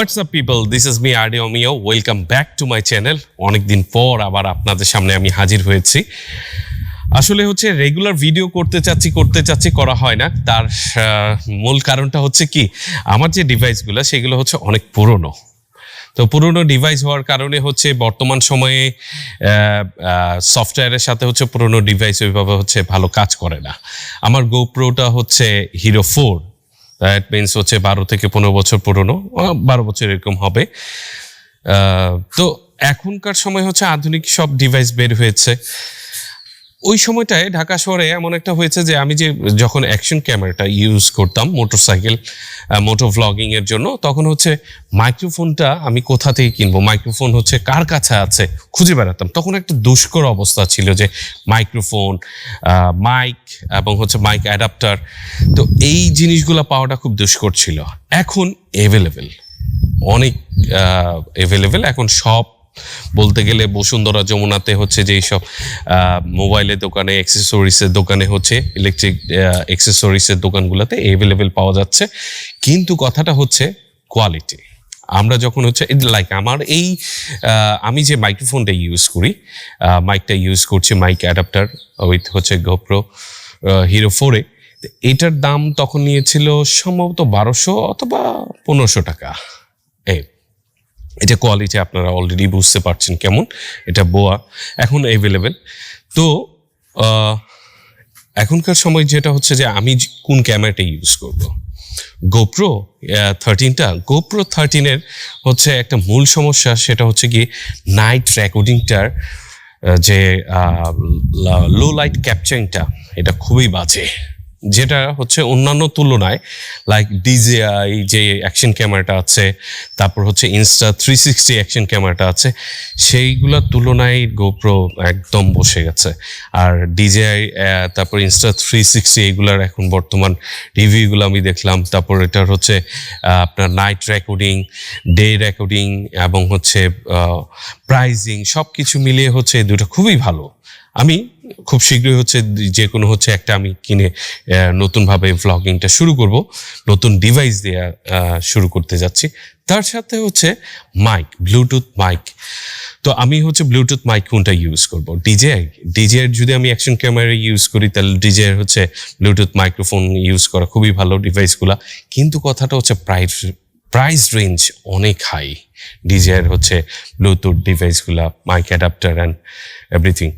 What's up people, this is me RD Amiyo. Welcome back to my channel. অনেকদিন পর আবার আপনাদের সামনে আমি হাজির হয়েছি। আসলে হচ্ছে রেগুলার ভিডিও করতে চাচ্ছি করা হয় না। তার মূল কারণটা হচ্ছে কি, আমার যে ডিভাইসগুলো সেগুলো হচ্ছে অনেক পুরনো। তো পুরনো ডিভাইস হওয়ার কারণে হচ্ছে বর্তমান সময়ে সফটওয়্যারের সাথে হচ্ছে পুরনো ডিভাইস ওইভাবে হচ্ছে ভালো কাজ করে না। আমার গোপ্রোটা হচ্ছে হিরো 4, দ্যাট মিনস হচ্ছে 12 থেকে 15 বছর পুরনো, 12 বছর এরকম হবে। তো এখনকার সময় হচ্ছে আধুনিক সব ডিভাইস বের হয়েছে। ওই সময়টায় ঢাকা শহরে এমন একটা হয়েছে যে আমি যখন অ্যাকশন ক্যামেরাটা ইউজ করতাম মোটো ভ্লগিং এর জন্য, তখন হচ্ছে মাইক্রোফোনটা আমি কোথা থেকে কিনবো, মাইক্রোফোন হচ্ছে কার কাছে আছে খুঁজে বেড়াতাম। তখন একটা দুষ্কর অবস্থা ছিল যে মাইক্রোফোন, মাইক এবং হচ্ছে মাইক অ্যাডাপ্টার, তো এই জিনিসগুলো পাওয়াটা খুব দুষ্কর ছিল। এখন অনেক অ্যাভেলেবেল। এখন সব বলতে গেলে বসুন্ধরা যমুনাতে হচ্ছে যে সব মোবাইলের দোকানে, অ্যাক্সেসরিজের দোকানে হচ্ছে ইলেকট্রিক অ্যাক্সেসরিজের দোকানগুলোতে অ্যাভেলেবেল পাওয়া যাচ্ছে। কিন্তু কথাটা হচ্ছে কোয়ালিটি। আমরা যখন হচ্ছে লাইক আমি যে মাইক্রোফোনটা ইউজ করি, মাইকটা ইউজ করছি মাইক অ্যাডাপ্টার উইথ হচ্ছে গোপ্রো হিরো 4-এ। এটার দাম তখন নিয়েছিল সম্ভবত 1200 অথবা 1500 টাকা। এটা কোয়ালিটি আপনারা অলরেডি বুঝতে পারছেন কেমন। এটা বোয়া এখন অ্যাভেলেবেল। তো এখনকার সময় যেটা হচ্ছে যে আমি কোন ক্যামেরাটা ইউজ করব, গোপ্রো 13টা। গোপ্রো 13-এর হচ্ছে একটা মূল সমস্যা, সেটা হচ্ছে কি নাইট রেকর্ডিংটার যে লো লাইট ক্যাপচারিংটা, এটা খুবই বাজে। যেটা হচ্ছে অন্যান্য তুলনায় লাইক ডিজিআই যে অ্যাকশন ক্যামেরাটা আছে, তারপর হচ্ছে Insta360 অ্যাকশন ক্যামেরাটা আছে, সেইগুলোর তুলনায় গোপ্রো একদম বসে গেছে। আর ডিজিআই তারপর Insta360 এগুলার এখন বর্তমান রিভিউগুলো আমি দেখলাম। তারপর এটার হচ্ছে আপনার নাইট রেকর্ডিং, ডে রেকর্ডিং এবং হচ্ছে প্রাইজিং সব কিছু মিলিয়ে হচ্ছে দুটো খুবই ভালো। আমি খুব শীঘ্রই হচ্ছে যে কোনো হচ্ছে একটা আমি কিনে নতুনভাবে ভ্লগিংটা শুরু করব, নতুন ডিভাইস দিয়ে শুরু করতে যাচ্ছি। তার সাথে হচ্ছে মাইক, ব্লুটুথ মাইক। তো আমি হচ্ছে ব্লুটুথ মাইক কোনটা ইউজ করব, ডিজিআই যদি আমি অ্যাকশন ক্যামেরা ইউজ করি তাহলে ডিজিআই হচ্ছে ব্লুটুথ মাইক্রোফোন ইউজ করা খুবই ভালো ডিভাইসগুলা। কিন্তু কথাটা হচ্ছে প্রাইস রেঞ্জ অনেক হাই ডিজিআইয়ের হচ্ছে ব্লুটুথ ডিভাইসগুলা, মাইক অ্যাডাপ্টার অ্যান্ড এভরিথিং।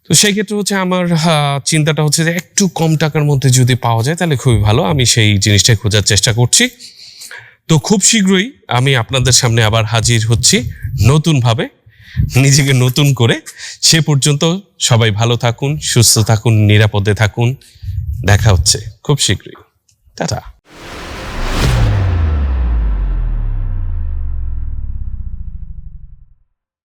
তো সেই ক্ষেত্রে হচ্ছে আমার চিন্তাটা হচ্ছে যে একটু কম টাকার মধ্যে যদি পাওয়া যায় তাহলে খুবই ভালো। আমি সেই জিনিসটাই খোঁজার চেষ্টা করছি। তো খুব শীঘ্রই আমি আপনাদের সামনে আবার হাজির হচ্ছি নতুনভাবে, নিজেকে নতুন করে। সে পর্যন্ত সবাই ভালো থাকুন, সুস্থ থাকুন, নিরাপদে থাকুন। দেখা হচ্ছে খুব শীঘ্রই। টাটা।